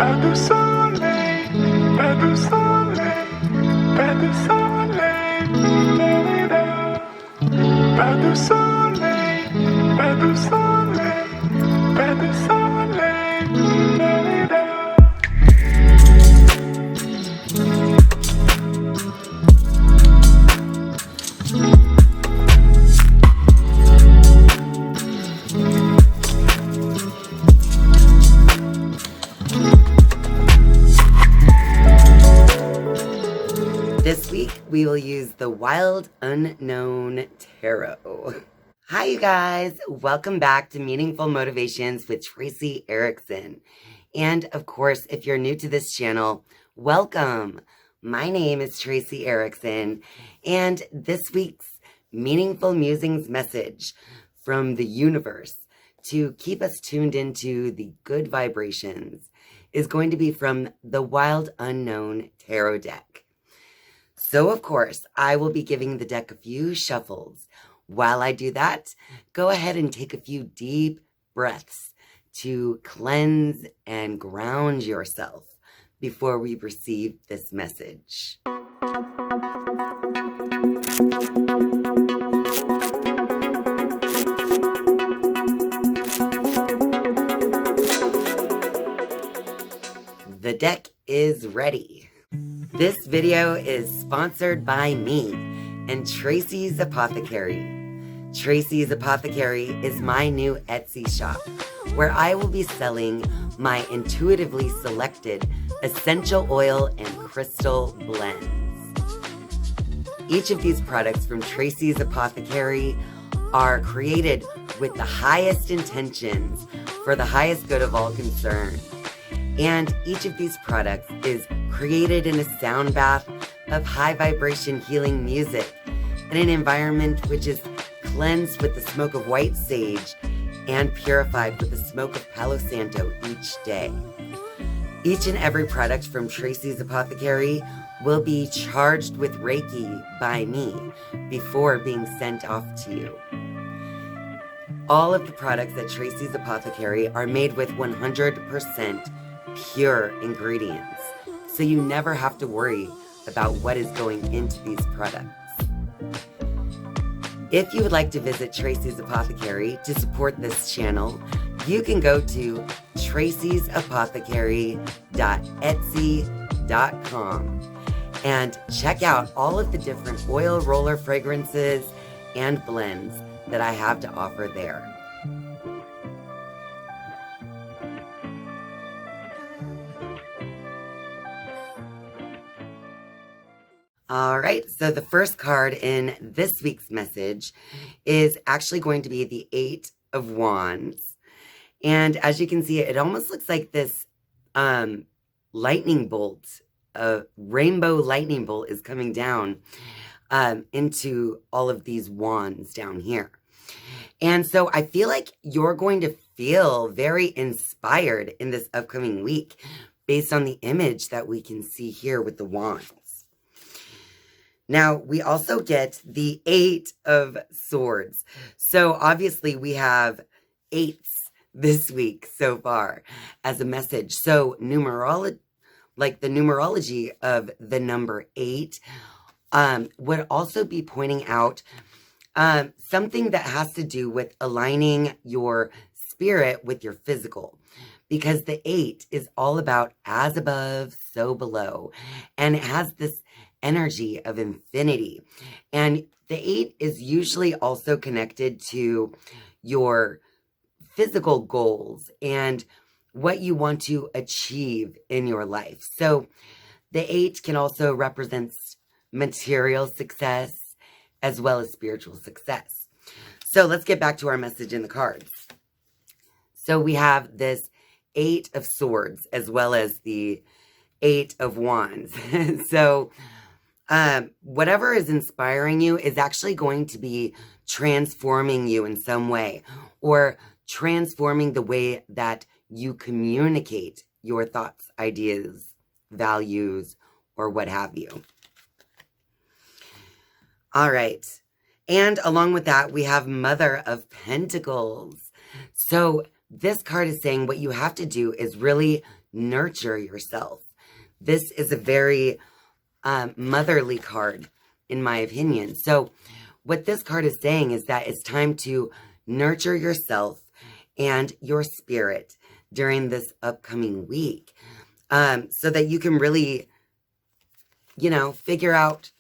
Pas de soleil, pas de soleil, pas de soleil, la-la-la. Pas de soleil, pas de soleil, pas de soleil, la-la-la. This week, we will use the Wild Unknown Tarot. Hi, you guys. Welcome back to Meaningful Motivations with Tracey Erickson. And of course, if you're new to this channel, welcome. My name is Tracey Erickson, and this week's Meaningful Musings message from the universe to keep us tuned into the good vibrations is going to be from the Wild Unknown Tarot deck. So, of course, I will be giving the deck a few shuffles. While I do that, go ahead and take a few deep breaths to cleanse and ground yourself before we receive this message. The deck is ready. This video is sponsored by me and Tracey's Apothecary. Tracey's Apothecary is my new Etsy shop where I will be selling my intuitively selected essential oil and crystal blends. Each of these products from Tracey's Apothecary are created with the highest intentions for the highest good of all concerned. And each of these products is created in a sound bath of high vibration healing music in an environment which is cleansed with the smoke of white sage and purified with the smoke of Palo Santo each day. Each and every product from Tracey's Apothecary will be charged with Reiki by me before being sent off to you. All of the products at Tracey's Apothecary are made with 100% pure ingredients, so you never have to worry about what is going into these products. If you would like to visit Tracey's Apothecary to support this channel, you can go to traceysapothecary.etsy.com and check out all of the different oil roller fragrances and blends that I have to offer there. All right, so the first card in this week's message is actually going to be the Eight of Wands. And as you can see, it almost looks like this lightning bolt, a rainbow lightning bolt is coming down into all of these wands down here. And so I feel like you're going to feel very inspired in this upcoming week based on the image that we can see here with the wands. Now, we also get the Eight of Swords. So obviously we have eights this week so far as a message. So numerology, like the numerology of the number 8, would also be pointing out something that has to do with aligning your spirit with your physical. Because the 8 is all about as above, so below. And it has this energy of infinity. And the 8 is usually also connected to your physical goals and what you want to achieve in your life. So the 8 can also represent material success as well as spiritual success. So let's get back to our message in the cards. So we have this 8 of Swords as well as the 8 of Wands. So whatever is inspiring you is actually going to be transforming you in some way, or transforming the way that you communicate your thoughts, ideas, values, or what have you. All right. And along with that, we have Mother of Pentacles. So this card is saying what you have to do is really nurture yourself. This is a very motherly card, in my opinion. So what this card is saying is that it's time to nurture yourself and your spirit during this upcoming week, so that you can really, figure out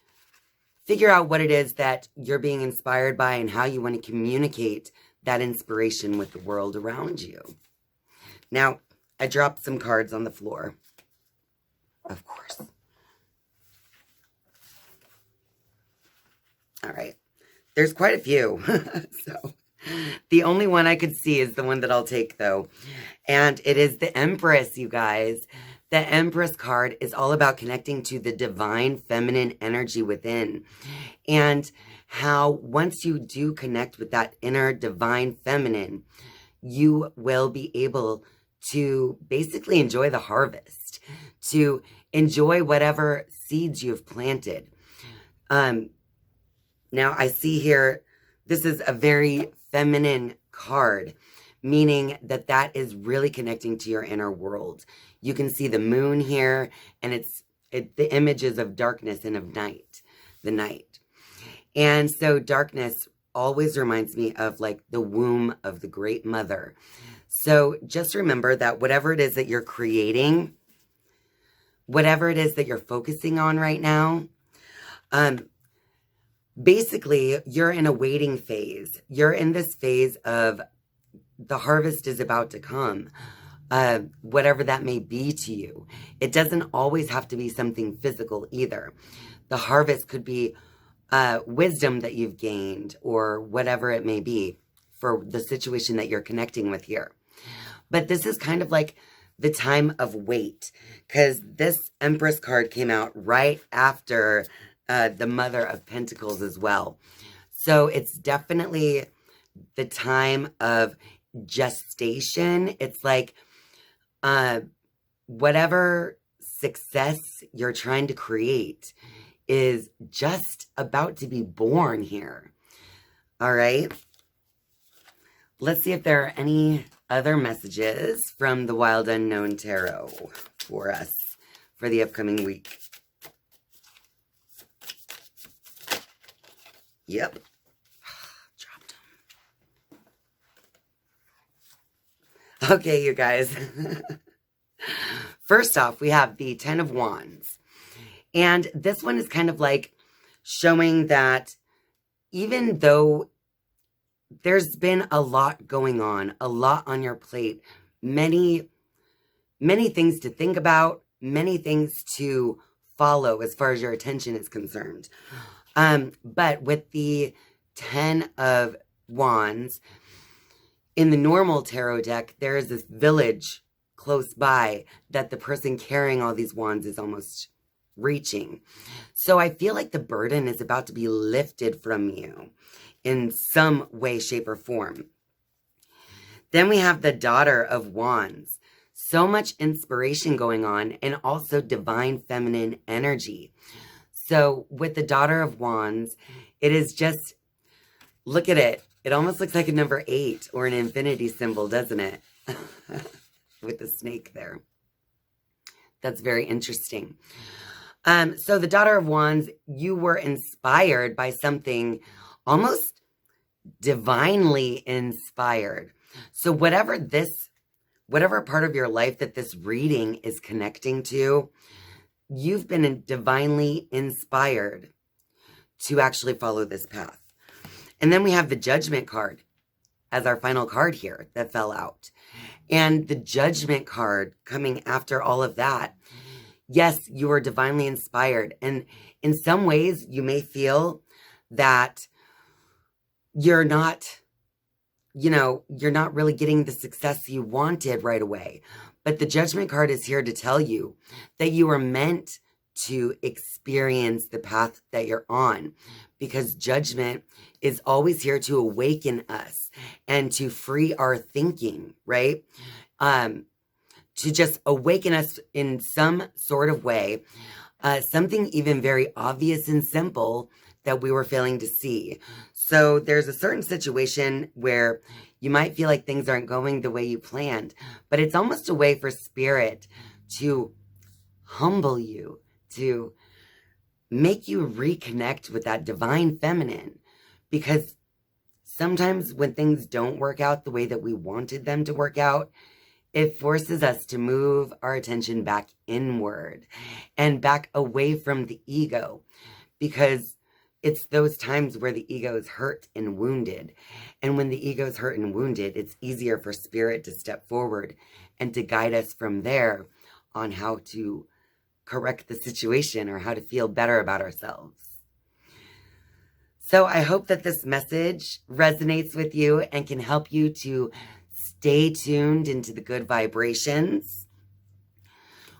what it is that you're being inspired by and how you want to communicate that inspiration with the world around you. Now, I dropped some cards on the floor, of course. All right. There's quite a few. So the only one I could see is the one that I'll take, though. And it is the Empress, you guys. The Empress card is all about connecting to the divine feminine energy within. And how once you do connect with that inner divine feminine, you will be able to basically enjoy the harvest, to enjoy whatever seeds you've planted. Now I see here, this is a very feminine card, meaning that that is really connecting to your inner world. You can see the moon here, and the images of darkness and of night, the night. And so darkness always reminds me of like the womb of the great mother. So just remember that whatever it is that you're creating, whatever it is that you're focusing on right now, basically you're in a waiting phase. You're in this phase of the harvest is about to come, whatever that may be to you. It doesn't always have to be something physical either. The harvest could be wisdom that you've gained or whatever it may be for the situation that you're connecting with here. But this is kind of like the time of wait, because this Empress card came out right after the Mother of Pentacles as well. So it's definitely the time of gestation. It's like whatever success you're trying to create is just about to be born here. All right. Let's see if there are any other messages from the Wild Unknown Tarot for us for the upcoming week. Yep. Dropped them. Okay, you guys. First off, we have the Ten of Wands. And this one is kind of like showing that even though there's been a lot going on, a lot on your plate, many things to think about, many things to follow as far as your attention is concerned. But with the 10 of Wands, in the normal tarot deck, there is this village close by that the person carrying all these wands is almost reaching. So I feel like the burden is about to be lifted from you in some way, shape, or form. Then we have the Daughter of Wands. So much inspiration going on and also divine feminine energy. So with the Daughter of Wands, it is just, look at it. It almost looks like a number 8 or an infinity symbol, doesn't it? With the snake there. That's very interesting. So the Daughter of Wands, you were inspired by something almost divinely inspired. So whatever part of your life that this reading is connecting to, you've been divinely inspired to actually follow this path. And then we have the Judgment card as our final card here that fell out. And the Judgment card coming after all of that, yes, you are divinely inspired. And in some ways, you may feel that you're not really getting the success you wanted right away. But the Judgment card is here to tell you that you are meant to experience the path that you're on, because judgment is always here to awaken us and to free our thinking, right? To just awaken us in some sort of way, something even very obvious and simple that we were failing to see. So there's a certain situation where You might feel like things aren't going the way you planned, but it's almost a way for spirit to humble you, to make you reconnect with that divine feminine. Because sometimes when things don't work out the way that we wanted them to work out, it forces us to move our attention back inward and back away from the ego, because it's those times where the ego is hurt and wounded. And when the ego is hurt and wounded, it's easier for spirit to step forward and to guide us from there on how to correct the situation or how to feel better about ourselves. So I hope that this message resonates with you and can help you to stay tuned into the good vibrations.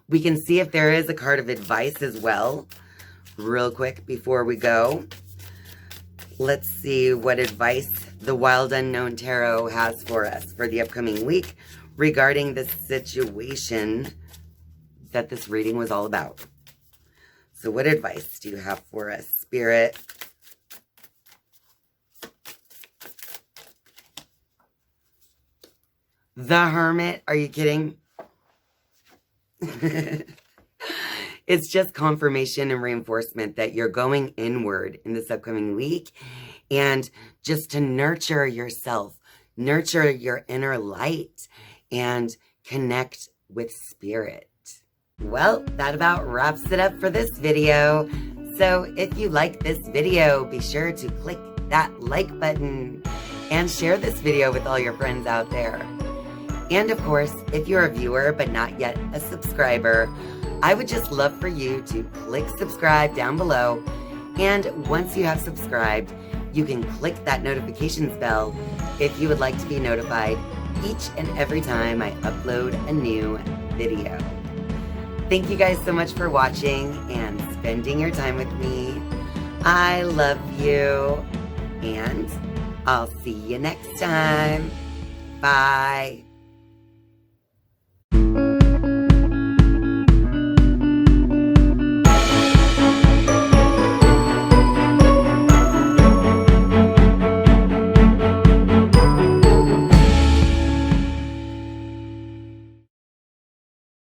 We can see if there is a card of advice as well, real quick before we go. Let's see what advice the Wild Unknown Tarot has for us for the upcoming week regarding the situation that this reading was all about. So what advice do you have for us, Spirit? The Hermit? Are you kidding? It's just confirmation and reinforcement that you're going inward in this upcoming week, and just to nurture yourself, nurture your inner light, and connect with spirit. Well, that about wraps it up for this video. So if you like this video, be sure to click that like button and share this video with all your friends out there. And of course, if you're a viewer but not yet a subscriber, I would just love for you to click subscribe down below. And once you have subscribed, you can click that notifications bell if you would like to be notified each and every time I upload a new video. Thank you guys so much for watching and spending your time with me. I love you, and I'll see you next time. Bye.